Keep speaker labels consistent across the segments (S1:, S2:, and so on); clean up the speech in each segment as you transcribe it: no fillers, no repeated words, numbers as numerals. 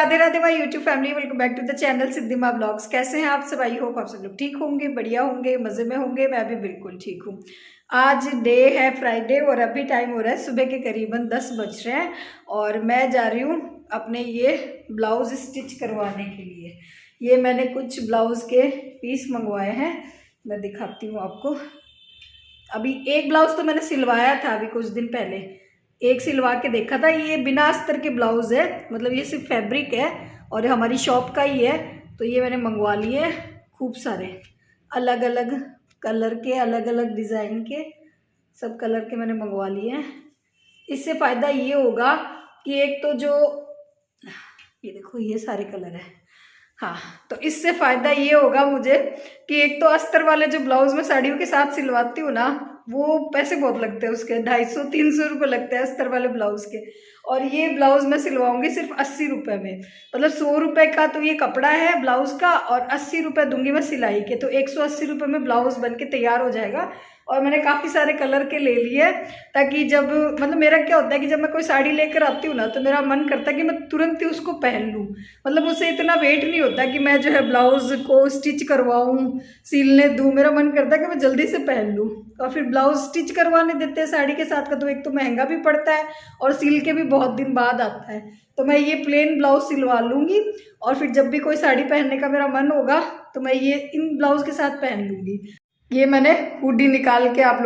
S1: Radhe Radhe my YouTube family, welcome back to the channel Siddhi Maa vlogs. कैसे हैं आप सब? आई होप आप सब लोग ठीक होंगे, बढ़िया होंगे, मज़े में होंगे। मैं भी बिल्कुल ठीक हूँ। आज डे है फ्राइडे और अभी टाइम हो रहा है सुबह के करीबन 10 बज रहे हैं और मैं जा रही हूँ अपने ये ब्लाउज स्टिच करवाने के लिए। ये मैंने कुछ ब्लाउज के पीस मंगवाए हैं, मैं दिखाती हूँ आपको। अभी एक ब्लाउज तो मैंने सिलवाया था अभी कुछ दिन पहले, एक सिलवा के देखा था। ये बिना अस्तर के ब्लाउज है, मतलब ये सिर्फ फैब्रिक है और हमारी शॉप का ही है। तो ये मैंने मंगवा लिए खूब सारे, अलग अलग कलर के, अलग अलग डिज़ाइन के, सब कलर के मैंने मंगवा लिए हैं। इससे फ़ायदा ये होगा कि एक तो जो ये देखो ये सारे कलर है, हाँ, तो इससे फ़ायदा ये होगा मुझे कि एक तो अस्तर वाले जो ब्लाउज में साड़ियों के साथ सिलवाती हूँ ना, वो पैसे बहुत लगते हैं उसके, 250-300 रुपये लगते हैं अस्तर वाले ब्लाउज के। और ये ब्लाउज मैं सिलवाऊंगी सिर्फ 80 रुपये में, मतलब 100 रुपये का तो ये कपड़ा है ब्लाउज का और 80 रुपये दूंगी मैं सिलाई के, तो 180 रुपये में ब्लाउज बन के तैयार हो जाएगा। और मैंने काफ़ी सारे कलर के ले लिए ताकि जब, मतलब मेरा क्या होता है कि जब मैं कोई साड़ी लेकर आती हूँ ना, तो मेरा मन करता है कि मैं तुरंत ही उसको पहन लूँ। मतलब मुझसे इतना वेट नहीं होता कि मैं जो है ब्लाउज़ को स्टिच करवाऊँ, सिलने दूँ। मेरा मन करता है कि मैं जल्दी से पहन लूँ। और फिर ब्लाउज़ स्टिच करवाने देते हैं साड़ी के साथ का, तो एक तो महंगा भी पड़ता है और सिल के भी बहुत दिन बाद आता है। तो मैं ये प्लेन ब्लाउज़ सिलवा लूँगी और फिर जब भी कोई साड़ी पहनने का मेरा मन होगा तो मैं ये इन ब्लाउज़ के साथ पहन लूँगी। ये मैंने हुडी निकाल के आप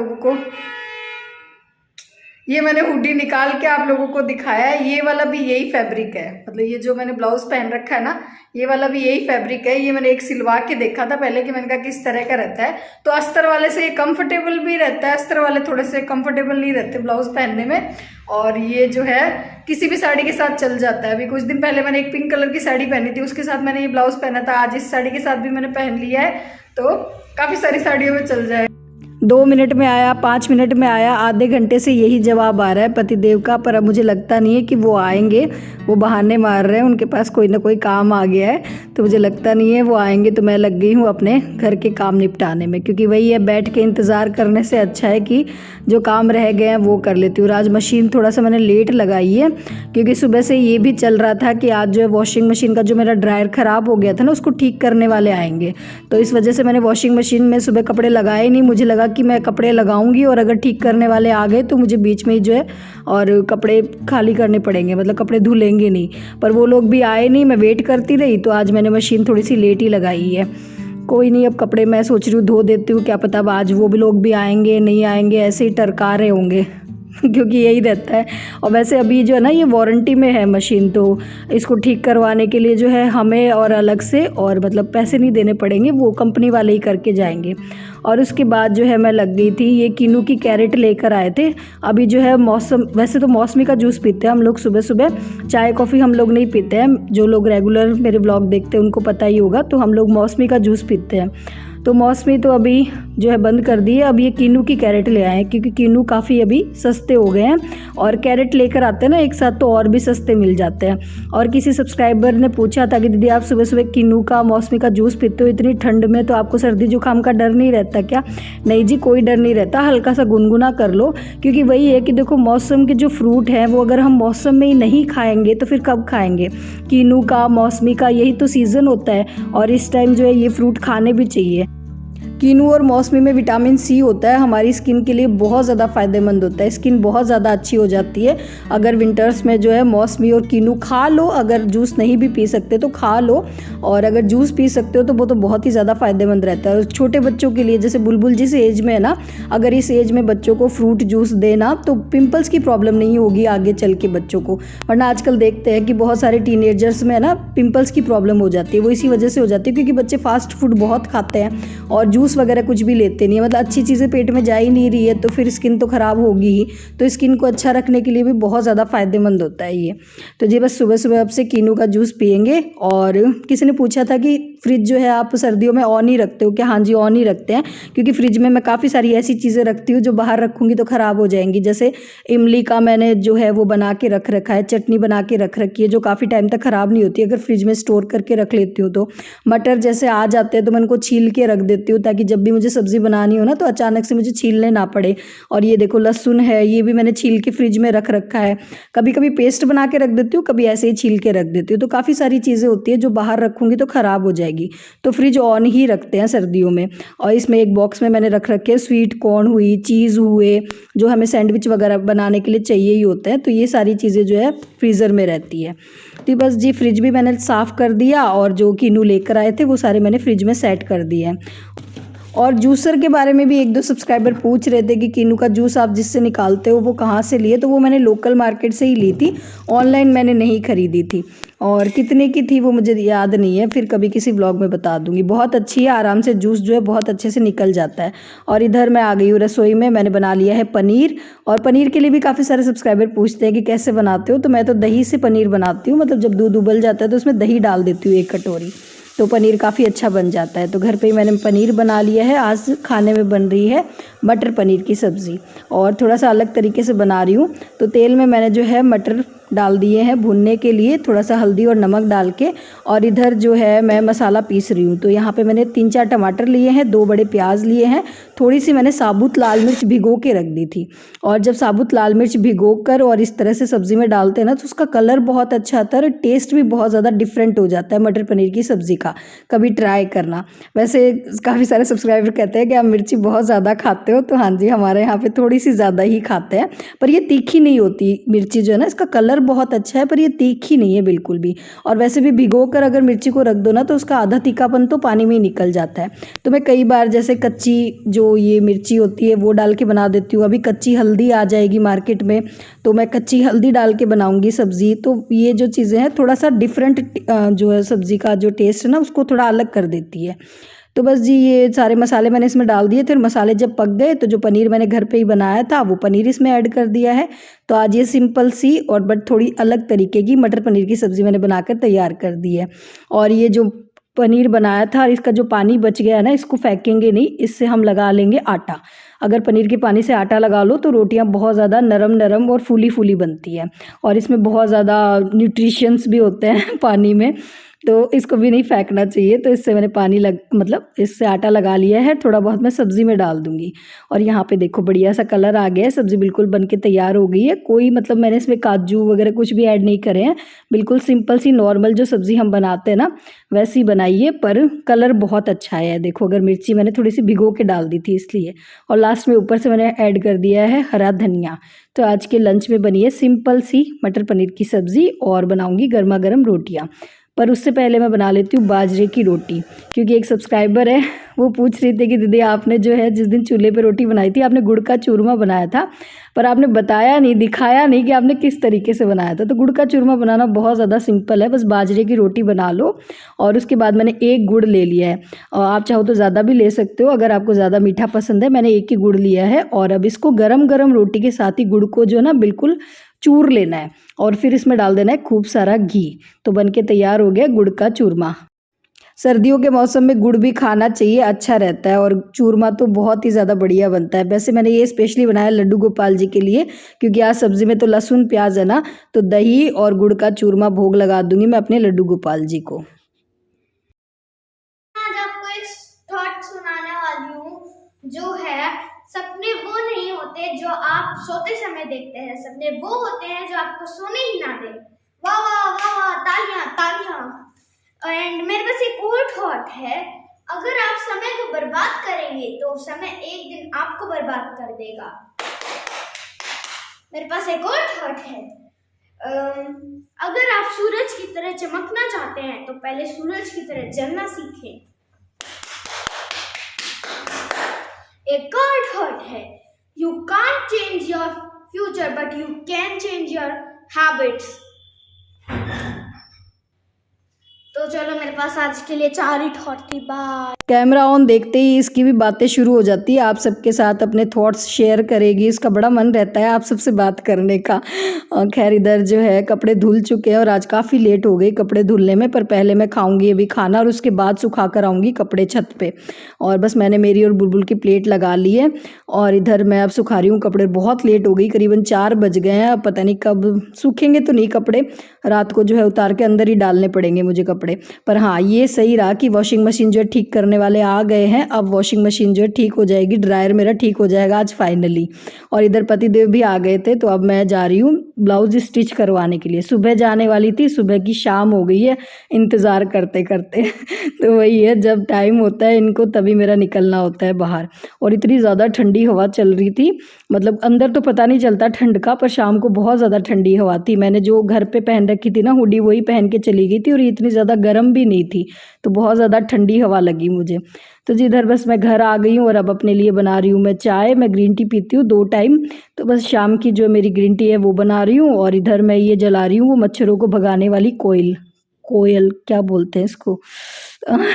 S1: लोगों को दिखाया है। ये वाला भी यही फैब्रिक है, मतलब ये जो मैंने ब्लाउज पहन रखा है ना, ये वाला भी यही फैब्रिक है। ये मैंने एक सिलवा के देखा था पहले कि मैंने कहा किस तरह का रहता है। तो अस्तर वाले से ये कंफर्टेबल भी रहता है, अस्तर वाले थोड़े से कंफर्टेबल नहीं रहते ब्लाउज पहनने में। और ये जो है किसी भी साड़ी के साथ चल जाता है। अभी कुछ दिन पहले मैंने एक पिंक कलर की साड़ी पहनी थी, उसके साथ मैंने ये ब्लाउज पहना था। आज इस साड़ी के साथ भी मैंने पहन लिया है, तो काफ़ी सारी साड़ियों में चल जाए। 2 मिनट में आया, 5 मिनट में आया, आधे घंटे से यही जवाब आ रहा है पतिदेव का। पर अब मुझे लगता नहीं है कि वो आएंगे, वो बहाने मार रहे हैं, उनके पास कोई ना कोई काम आ गया है, तो मुझे लगता नहीं है वो आएंगे। तो मैं लग गई हूँ अपने घर के काम निपटाने में, क्योंकि वही है, बैठ के इंतज़ार करने से अच्छा है कि जो काम रह गए हैं वो कर लेती हूँ। आज मशीन थोड़ा सा मैंने लेट लगाई है, क्योंकि सुबह से ये भी चल रहा था कि आज जो है वॉशिंग मशीन का जो मेरा ड्रायर ख़राब हो गया था ना, उसको ठीक करने वाले आएंगे। तो इस वजह से मैंने वॉशिंग मशीन में सुबह कपड़े लगाए नहीं। मुझे लगा कि मैं कपड़े लगाऊंगी और अगर ठीक करने वाले आ गए तो मुझे बीच में ही जो है और कपड़े खाली करने पड़ेंगे, मतलब कपड़े धुलेंगे नहीं। पर वो लोग भी आए नहीं, मैं वेट करती रही, तो आज मैंने मशीन थोड़ी सी लेट ही लगाई है। कोई नहीं, अब कपड़े मैं सोच रही हूँ धो देती हूँ, क्या पता अब आज वो भी लोग भी आएंगे नहीं आएंगे, ऐसे ही टरका रहे होंगे क्योंकि यही रहता है। और वैसे अभी जो है ना ये वारंटी में है मशीन, तो इसको ठीक करवाने के लिए जो है हमें और अलग से और मतलब पैसे नहीं देने पड़ेंगे, वो कंपनी वाले ही करके जाएंगे। और उसके बाद जो है मैं लग गई थी, ये किनू की कैरेट लेकर आए थे। अभी जो है मौसम, वैसे तो मौसमी का जूस पीते हैं हम लोग सुबह सुबह, चाय कॉफ़ी हम लोग नहीं पीते हैं। जो लोग रेगुलर मेरे ब्लॉग देखते हैं उनको पता ही होगा, तो हम लोग मौसमी का जूस पीते हैं। तो मौसमी तो अभी जो है बंद कर दी है। अब ये किनू की कैरेट ले आए हैं, क्योंकि किनू काफ़ी अभी सस्ते हो गए हैं और कैरेट लेकर आते हैं ना एक साथ, तो और भी सस्ते मिल जाते हैं। और किसी सब्सक्राइबर ने पूछा था कि दीदी आप सुबह सुबह किनू का मौसमी का जूस पीते हो इतनी ठंड में, तो आपको सर्दी जुकाम का डर नहीं रहता क्या? नहीं जी, कोई डर नहीं रहता, हल्का सा गुनगुना कर लो। क्योंकि वही है कि देखो, मौसम के जो फ्रूट हैं वो अगर हम मौसम में ही नहीं खाएंगे तो फिर कब खाएंगे? किनू का, मौसमी का, यही तो सीज़न होता है और इस टाइम जो है ये फ्रूट खाने भी चाहिए। किनू और मौसमी में विटामिन सी होता है, हमारी स्किन के लिए बहुत ज़्यादा फ़ायदेमंद होता है, स्किन बहुत ज़्यादा अच्छी हो जाती है अगर विंटर्स में जो है मौसमी और किनू खा लो। अगर जूस नहीं भी पी सकते तो खा लो, और अगर जूस पी सकते हो तो वो तो बहुत ही ज़्यादा फ़ायदेमंद रहता है। छोटे बच्चों के लिए, जैसे बुलबुल जिस एज में है ना, अगर इस एज में बच्चों को फ्रूट जूस देना तो पिंपल्स की प्रॉब्लम नहीं होगी आगे चल के बच्चों को। वरना आजकल देखते हैं कि बहुत सारे टीनेजर्स में है ना पिंपल्स की प्रॉब्लम हो जाती है, वो इसी वजह से हो जाती है क्योंकि बच्चे फास्ट फूड बहुत खाते हैं और जूस वगैरह कुछ भी लेते नहीं है, मतलब अच्छी चीज़ें पेट में जा ही नहीं रही है, तो फिर स्किन तो ख़राब होगी ही। तो स्किन को अच्छा रखने के लिए भी बहुत ज़्यादा फ़ायदेमंद होता है ये। तो जी बस सुबह सुबह अब से किनू का जूस पियेंगे। और किसी ने पूछा था कि फ्रिज जो है आप सर्दियों में ऑन ही रखते हो क्या? हाँ जी, ऑन ही रखते हैं, क्योंकि फ्रिज में मैं काफ़ी सारी ऐसी चीज़ें रखती हूँ जो बाहर रखूँगी तो ख़राब हो जाएंगी। जैसे इमली का मैंने जो है वो बना के रख रखा है, चटनी बना के रख रखी है जो काफ़ी टाइम तक ख़राब नहीं होती अगर फ्रिज में स्टोर करके रख लेती हूँ तो। मटर जैसे आ जाते हैं तो मैं उनको छील के रख देती हूँ ताकि कि जब भी मुझे सब्ज़ी बनानी हो ना तो अचानक से मुझे छीलने ना पड़े। और ये देखो लहसुन है, ये भी मैंने छील के फ्रिज में रख रखा है। कभी कभी पेस्ट बना के रख देती हूँ, कभी ऐसे ही छील के रख देती हूँ। तो काफ़ी सारी चीज़ें होती है जो बाहर रखूँगी तो ख़राब हो जाएगी, तो फ्रिज ऑन ही रखते हैं सर्दियों में। और इसमें एक बॉक्स में मैंने रख रखे हैं स्वीट कॉर्न हुई, चीज़ हुए, जो हमें सैंडविच वगैरह बनाने के लिए चाहिए ही होते हैं, तो ये सारी चीज़ें जो है फ्रीज़र में रहती है। तो बस जी फ्रिज भी मैंने साफ़ कर दिया और जो किनू लेकर आए थे वो सारे मैंने फ्रिज में सेट कर दिए हैं। और जूसर के बारे में भी एक दो सब्सक्राइबर पूछ रहे थे कि किनू का जूस आप जिससे निकालते हो वो कहाँ से लिए, तो वो मैंने लोकल मार्केट से ही ली थी, ऑनलाइन मैंने नहीं ख़रीदी थी। और कितने की थी वो मुझे याद नहीं है, फिर कभी किसी व्लॉग में बता दूंगी। बहुत अच्छी है, आराम से जूस जो है बहुत अच्छे से निकल जाता है। और इधर मैं आ गई हूँ रसोई में, मैंने बना लिया है पनीर। और पनीर के लिए भी काफ़ी सारे सब्सक्राइबर पूछते हैं कि कैसे बनाते हो, तो मैं तो दही से पनीर बनाती हूँ। मतलब जब दूध उबल जाता है तो उसमें दही डाल देती हूँ 1 कटोरी, तो पनीर काफ़ी अच्छा बन जाता है। तो घर पे ही मैंने पनीर बना लिया है। आज खाने में बन रही है मटर पनीर की सब्ज़ी, और थोड़ा सा अलग तरीके से बना रही हूँ। तो तेल में मैंने जो है मटर डाल दिए हैं भूनने के लिए, थोड़ा सा हल्दी और नमक डाल के। और इधर जो है मैं मसाला पीस रही हूँ। तो यहाँ पे मैंने 3-4 टमाटर लिए हैं, 2 बड़े प्याज लिए हैं, थोड़ी सी मैंने साबुत लाल मिर्च भिगो के रख दी थी। और जब साबुत लाल मिर्च भिगो कर और इस तरह से सब्ज़ी में डालते हैं ना तो उसका कलर बहुत अच्छा आता है और टेस्ट भी बहुत ज़्यादा डिफरेंट हो जाता है मटर पनीर की सब्ज़ी का। कभी ट्राई करना। वैसे काफ़ी सारे सब्सक्राइबर कहते हैं कि आप मिर्ची बहुत ज़्यादा खाते हो, तो हाँ जी, हमारे यहाँ पे थोड़ी सी ज़्यादा ही खाते हैं। पर ये तीखी नहीं होती मिर्ची जो है ना, इसका कलर बहुत अच्छा है पर ये तीखी नहीं है बिल्कुल भी। और वैसे भी भिगो कर अगर मिर्ची को रख दो ना तो उसका आधा तीखापन तो पानी में ही निकल जाता है। तो मैं कई बार जैसे कच्ची जो ये मिर्ची होती है वो डाल के बना देती हूँ। अभी कच्ची हल्दी आ जाएगी मार्केट में, तो मैं कच्ची हल्दी डाल के बनाऊंगी सब्ज़ी। तो ये जो चीज़ें हैं थोड़ा सा डिफरेंट जो है सब्ज़ी का जो टेस्ट है ना उसको थोड़ा अलग कर देती है। तो बस जी ये सारे मसाले मैंने इसमें डाल दिए थे। मसाले जब पक गए तो जो पनीर मैंने घर पे ही बनाया था वो पनीर इसमें ऐड कर दिया है। तो आज ये सिंपल सी और बट थोड़ी अलग तरीके की मटर पनीर की सब्ज़ी मैंने बनाकर तैयार कर दी है। और ये जो पनीर बनाया था, इसका जो पानी बच गया है ना, इसको फेंकेंगे नहीं, इससे हम लगा लेंगे आटा। अगर पनीर के पानी से आटा लगा लो तो रोटियां बहुत ज़्यादा नरम नरम और फूली फूली बनती है। और इसमें बहुत ज़्यादा न्यूट्रिशंस भी होते हैं पानी में, तो इसको भी नहीं फेंकना चाहिए। तो इससे मैंने मतलब इससे आटा लगा लिया है, थोड़ा बहुत मैं सब्ज़ी में डाल दूंगी। और यहाँ पे देखो बढ़िया सा कलर आ गया है, सब्ज़ी बिल्कुल बन के तैयार हो गई है। कोई मतलब मैंने इसमें काजू वगैरह कुछ भी ऐड नहीं करे हैं, बिल्कुल सिंपल सी नॉर्मल जो सब्ज़ी हम बनाते हैं ना वैसी बनाई है। पर कलर बहुत अच्छा है, देखो अगर मिर्ची मैंने थोड़ी सी भिगो के डाल दी थी इसलिए। और लास्ट में ऊपर से मैंने ऐड कर दिया है हरा धनिया। तो आज के लंच में बनी है सिंपल सी मटर पनीर की सब्ज़ी और बनाऊंगी गर्मा गर्म रोटियाँ। पर उससे पहले मैं बना लेती हूँ बाजरे की रोटी, क्योंकि एक सब्सक्राइबर है वो पूछ रही थी कि दीदी आपने जो है जिस दिन चूल्हे पे रोटी बनाई थी आपने गुड़ का चूरमा बनाया था, पर आपने बताया नहीं, दिखाया नहीं कि आपने किस तरीके से बनाया था। तो गुड़ का चूरमा बनाना बहुत ज़्यादा सिंपल है, बस बाजरे की रोटी बना लो। और उसके बाद मैंने 1 गुड़ ले लिया है, और आप चाहो तो ज़्यादा भी ले सकते हो अगर आपको ज़्यादा मीठा पसंद है। मैंने 1 ही गुड़ लिया है। और अब इसको गरम गरम रोटी के साथ ही गुड़ को जो है ना बिल्कुल चूर लेना है, और फिर इसमें डाल देना है खूब सारा घी। तो बनके तैयार हो गया गुड़ का चूरमा। सर्दियों के मौसम में गुड़ भी खाना चाहिए, अच्छा रहता है। और चूरमा तो बहुत ही ज़्यादा बढ़िया बनता है। वैसे मैंने ये स्पेशली बनाया लड्डू गोपाल जी के लिए, क्योंकि आज सब्ज़ी में तो लहसुन प्याज है ना, तो दही और गुड़ का चूरमा भोग लगा दूंगी मैं अपने लड्डू गोपाल जी को।
S2: आज आपको एक थॉट सुनाने वाली हूँ, जो है सपने वो नहीं होते जो आप सोते समय देखते हैं, सपने वो होते हैं जो आपको सोने ही ना दे। वाह वाह वाह वाह, तालियां तालियां। एंड मेरे पास एक और थॉट है, अगर आप समय को बर्बाद करेंगे तो समय एक दिन आपको बर्बाद कर देगा। मेरे पास एक और थॉट है, अगर आप सूरज की तरह चमकना चाहते हैं तो पहले सूरज की तरह जलना सीखें। एक और थॉट है, you can't change your future but you can change your habits. तो चलो मेरे पास आज के लिए 4 ही थॉट थी। बाय।
S1: कैमरा ऑन देखते ही इसकी भी बातें शुरू हो जाती है, आप सबके साथ अपने थॉट्स शेयर करेगी। इसका बड़ा मन रहता है आप सबसे बात करने का। खैर इधर जो है कपड़े धुल चुके हैं और आज काफ़ी लेट हो गई कपड़े धुलने में। पर पहले मैं खाऊंगी अभी खाना और उसके बाद सुखा कर आऊँगी कपड़े छत पे। और बस मैंने मेरी और बुलबुल की प्लेट लगा ली है और इधर मैं अब सुखा रही हूँ कपड़े। बहुत लेट हो गई, करीबन 4 बज गए हैं। अब पता नहीं कब सूखेंगे तो नहीं कपड़े, रात को जो है उतार के अंदर ही डालने पड़ेंगे मुझे कपड़े। पर हाँ ये सही रहा कि वॉशिंग मशीन जो है ठीक करने वाले आ गए हैं। अब वॉशिंग मशीन जो है ठीक हो जाएगी, ड्रायर मेरा ठीक हो जाएगा आज फाइनली। और इधर पतिदेव भी आ गए थे, तो अब मैं जा रही हूँ ब्लाउज स्टिच करवाने के लिए। सुबह जाने वाली थी, सुबह की शाम हो गई है इंतज़ार करते करते तो वही है, जब टाइम होता है इनको तभी मेरा निकलना होता है बाहर। और इतनी ज़्यादा ठंडी हवा चल रही थी, मतलब अंदर तो पता नहीं चलता ठंड का, पर शाम को बहुत ज़्यादा ठंडी हवा थी। मैंने जो घर पे पहन रखी थी ना हुडी, वही पहन के चली गई थी और इतनी ज़्यादा गर्म भी नहीं थी, तो बहुत ज़्यादा ठंडी हवा लगी मुझे। तो जी इधर बस मैं घर आ गई हूँ और अब अपने लिए बना रही हूँ मैं चाय। मैं ग्रीन टी पीती हूँ 2 टाइम, तो बस शाम की जो मेरी ग्रीन टी है वो बना रही हूँ। और इधर मैं ये जला रही हूँ वो मच्छरों को भगाने वाली कोयल क्या बोलते हैं इसको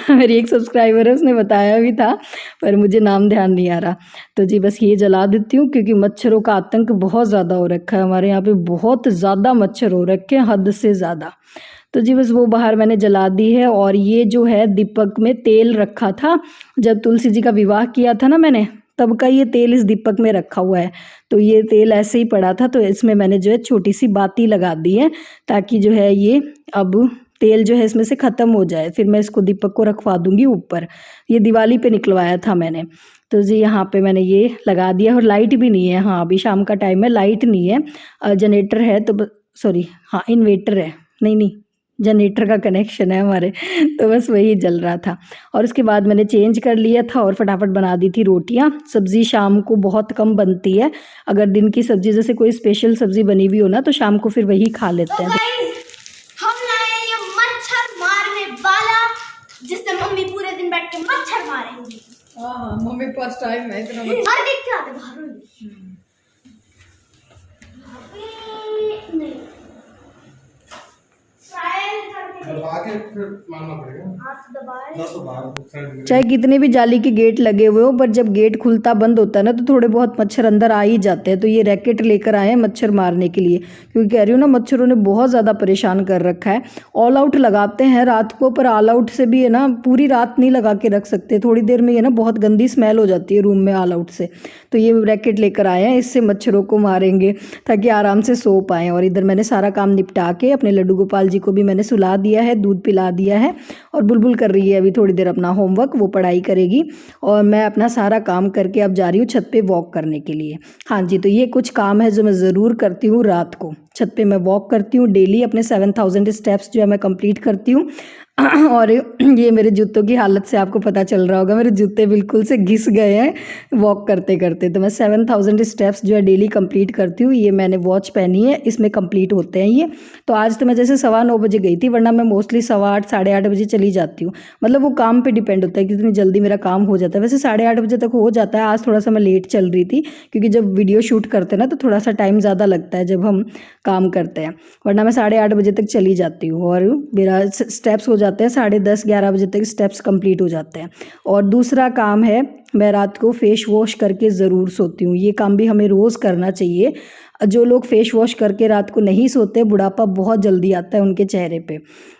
S1: मेरी एक सब्सक्राइबर है, उसने बताया भी था, पर मुझे नाम ध्यान नहीं आ रहा। तो जी बस ये जला देती हूँ, क्योंकि मच्छरों का आतंक बहुत ज़्यादा हो रखा है हमारे यहाँ पे, बहुत ज़्यादा मच्छर हो रखे हैं, हद से ज़्यादा। तो जी बस वो बाहर मैंने जला दी है। और ये जो है दीपक में तेल रखा था, जब तुलसी जी का विवाह किया था ना मैंने, तब का ये तेल इस दीपक में रखा हुआ है। तो ये तेल ऐसे ही पड़ा था, तो इसमें मैंने जो है छोटी सी बाती लगा दी है, ताकि जो है ये अब तेल जो है इसमें से ख़त्म हो जाए। फिर मैं इसको दीपक को रखवा दूंगी ऊपर। ये दिवाली पे निकलवाया था मैंने। तो जी यहाँ पे मैंने ये लगा दिया। और लाइट भी नहीं है, हाँ अभी शाम का टाइम है, लाइट नहीं है। जनरेटर है तो सॉरी हाँ इन्वेटर है, नहीं जनरेटर का कनेक्शन है हमारे, तो बस वही जल रहा था। और उसके बाद मैंने चेंज कर लिया था और फटाफट बना दी थी रोटियां। सब्ज़ी शाम को बहुत कम बनती है, अगर दिन की सब्ज़ी जैसे कोई स्पेशल सब्ज़ी बनी हुई हो ना, तो शाम को फिर वही खा लेते हैं।
S2: हम लाए ये मच्छर मारने वाला, जिससे मम्मी पूरे दिन बैठ के मच्छर मारेंगी।
S1: हाँ मम्मी पास टाइम है इतना
S2: बाहर देख के आते बाहर नहीं
S1: चाहे कितने भी जाली के गेट लगे हुए हो, पर जब गेट खुलता बंद होता है ना, तो थोड़े बहुत मच्छर अंदर आ ही जाते हैं। तो ये रैकेट लेकर आए हैं मच्छर मारने के लिए, क्योंकि कह रही हूँ ना मच्छरों ने बहुत ज़्यादा परेशान कर रखा है। ऑल आउट लगाते हैं रात को, पर ऑल आउट से भी है ना पूरी रात नहीं लगा के रख सकते, थोड़ी देर में ये ना बहुत गंदी स्मेल हो जाती है रूम में ऑल आउट से। तो ये रैकेट लेकर आए हैं, इससे मच्छरों को मारेंगे ताकि आराम से सो पाएँ। और इधर मैंने सारा काम निपटा के अपने लड्डू गोपाल जी को भी मैंने सुला दिया है, दूध पिला दिया है। और बुलबुल कर रही है अभी थोड़ी देर अपना होमवर्क, वो पढ़ाई करेगी। और मैं अपना सारा काम करके अब जा रही हूँ छत पे वॉक करने के लिए। हाँ जी, तो ये कुछ काम है जो मैं ज़रूर करती हूँ रात को। छत पे मैं वॉक करती हूँ डेली, अपने 7000 स्टेप्स जो है मैं कंप्लीट करती हूँ। और ये मेरे जूतों की हालत से आपको पता चल रहा होगा, मेरे जूते बिल्कुल से घिस गए हैं वॉक करते करते। तो मैं 7000 स्टेप्स जो है डेली कंप्लीट करती हूँ। ये मैंने वॉच पहनी है, इसमें कंप्लीट होते हैं ये। तो आज तो मैं जैसे 9:15 बजे गई थी, वरना मैं मोस्टली 8:15 साढ़े 8 बजे चली जाती हूँ। मतलब वो काम पे डिपेंड होता है कि कितनी जल्दी मेरा काम हो जाता है। वैसे 8:30 बजे तक हो जाता है। आज थोड़ा सा मैं लेट चल रही थी, क्योंकि जब वीडियो शूट करते हैं ना, तो थोड़ा सा टाइम ज़्यादा लगता है जब हम काम करते हैं, वरना मैं 8:30 बजे तक चली जाती हूँ। और मेरा स्टेप्स हो जाते हैं 10:30 11 बजे तक स्टेप्स कंप्लीट हो जाते हैं। और दूसरा काम है, मैं रात को फेस वॉश करके ज़रूर सोती हूँ। ये काम भी हमें रोज़ करना चाहिए। जो लोग फेस वॉश करके रात को नहीं सोते, बुढ़ापा बहुत जल्दी आता है उनके चेहरे पे।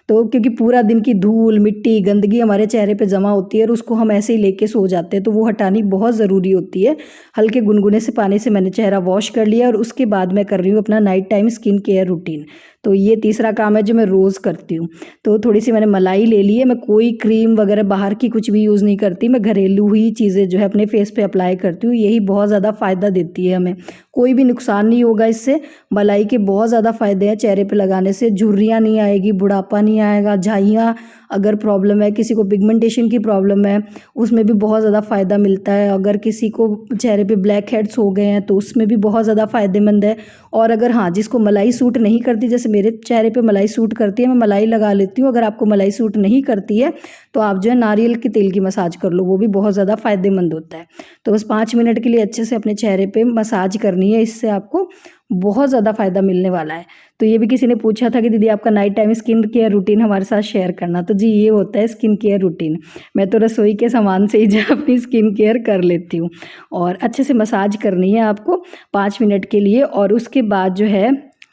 S1: तो क्योंकि पूरा दिन की धूल मिट्टी गंदगी हमारे चेहरे पे जमा होती है और उसको हम ऐसे ही लेके सो जाते हैं, तो वो हटानी बहुत ज़रूरी होती है। हल्के गुनगुने से पानी से मैंने चेहरा वॉश कर लिया और उसके बाद मैं कर रही हूँ अपना night time skin care routine. तो ये तीसरा काम है जो मैं रोज़ करती हूँ। तो थोड़ी सी मैंने मलाई ले ली है। मैं कोई क्रीम वगैरह बाहर की कुछ भी यूज़ नहीं करती, मैं घरेलू ही चीज़ें जो है अपने फेस पे अप्लाई करती हूँ। यही बहुत ज़्यादा फ़ायदा देती है हमें, कोई भी नुकसान नहीं होगा इससे। मलाई के बहुत ज़्यादा फ़ायदे हैं चेहरे पे लगाने से। झुर्रियाँ नहीं आएगी, बुढ़ापा नहीं आएगा, झाइयाँ अगर प्रॉब्लम है, किसी को पिगमेंटेशन की प्रॉब्लम है, उसमें भी बहुत ज़्यादा फ़ायदा मिलता है। अगर किसी को चेहरे पे ब्लैक हेड्स हो गए हैं तो उसमें भी बहुत ज़्यादा फ़ायदेमंद है। और अगर हाँ जिसको मलाई सूट नहीं करती, जैसे मेरे चेहरे पे मलाई सूट करती है, मैं मलाई लगा लेती हूँ। अगर आपको मलाई सूट नहीं करती है तो आप जो है नारियल के तेल की मसाज कर लो, वो भी बहुत ज़्यादा फ़ायदेमंद होता है। तो बस 5 मिनट के लिए अच्छे से अपने चेहरे पे मसाज करनी है, इससे आपको बहुत ज़्यादा फ़ायदा मिलने वाला है। तो ये भी किसी ने पूछा था कि दीदी आपका night time skin care routine हमारे साथ शेयर करना। तो जी ये होता है स्किन केयर रूटीन। मैं तो रसोई के सामान से ही जो अपनी स्किन केयर कर लेती हूँ। और अच्छे से मसाज करनी है आपको 5 मिनट के लिए। और उसके बाद जो है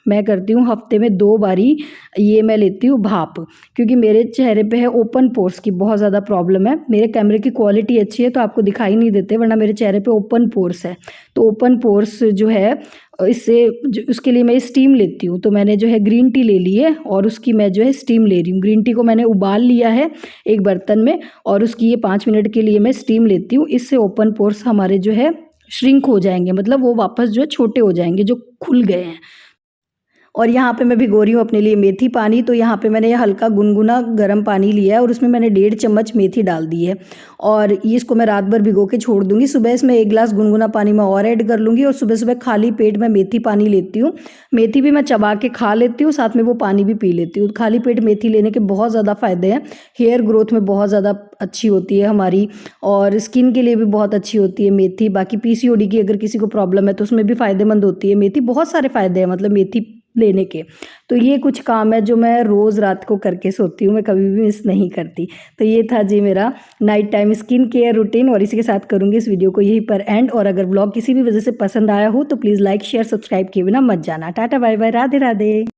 S1: मैं करती हूँ हफ्ते में 2 बारी ये मैं लेती हूँ भाप, क्योंकि मेरे चेहरे पे है ओपन पोर्स की बहुत ज़्यादा प्रॉब्लम है। मेरे कैमरे की क्वालिटी अच्छी है तो आपको दिखाई नहीं देते, वरना मेरे चेहरे पे ओपन पोर्स है। तो ओपन पोर्स जो है इससे उसके लिए मैं स्टीम लेती हूँ। तो मैंने जो है ग्रीन टी ले ली है और उसकी मैं जो है स्टीम ले रही हूँ। ग्रीन टी को मैंने उबाल लिया है एक बर्तन में और उसकी ये 5 मिनट के लिए मैं स्टीम लेती हूँ। इससे ओपन पोर्स हमारे जो है श्रिंक हो जाएंगे, मतलब वो वापस जो है छोटे हो जाएंगे जो खुल गए हैं। और यहाँ पे मैं भिगो रही हूँ अपने लिए मेथी पानी। तो यहाँ पे मैंने ये हल्का गुनगुना गर्म पानी लिया है और उसमें मैंने 1.5 चम्मच मेथी डाल दी है और ये इसको मैं रात भर भिगो के छोड़ दूंगी। सुबह इसमें 1 गिलास गुनगुना पानी मैं और ऐड कर लूँगी और सुबह सुबह खाली पेट मैं मेथी पानी लेती हूँ। मेथी भी मैं चबा के खा लेती हूँ, साथ में वो पानी भी पी लेती हूँ। खाली पेट मेथी लेने के बहुत ज़्यादा फ़ायदे हैं। हेयर ग्रोथ में बहुत ज़्यादा अच्छी होती है हमारी और स्किन के लिए भी बहुत अच्छी होती है मेथी। बाकी PCOD की अगर किसी को प्रॉब्लम है तो उसमें भी फ़ायदेमंद होती है मेथी। बहुत सारे फ़ायदे हैं मतलब मेथी लेने के। तो ये कुछ काम है जो मैं रोज़ रात को करके सोती हूँ, मैं कभी भी मिस नहीं करती। तो ये था जी मेरा night time skin care routine और इसी के साथ करूँगी इस वीडियो को यहीं पर एंड। और अगर ब्लॉग किसी भी वजह से पसंद आया हो तो प्लीज़ लाइक शेयर सब्सक्राइब किए बिना मत जाना। Tata bye bye, Radhe Radhe.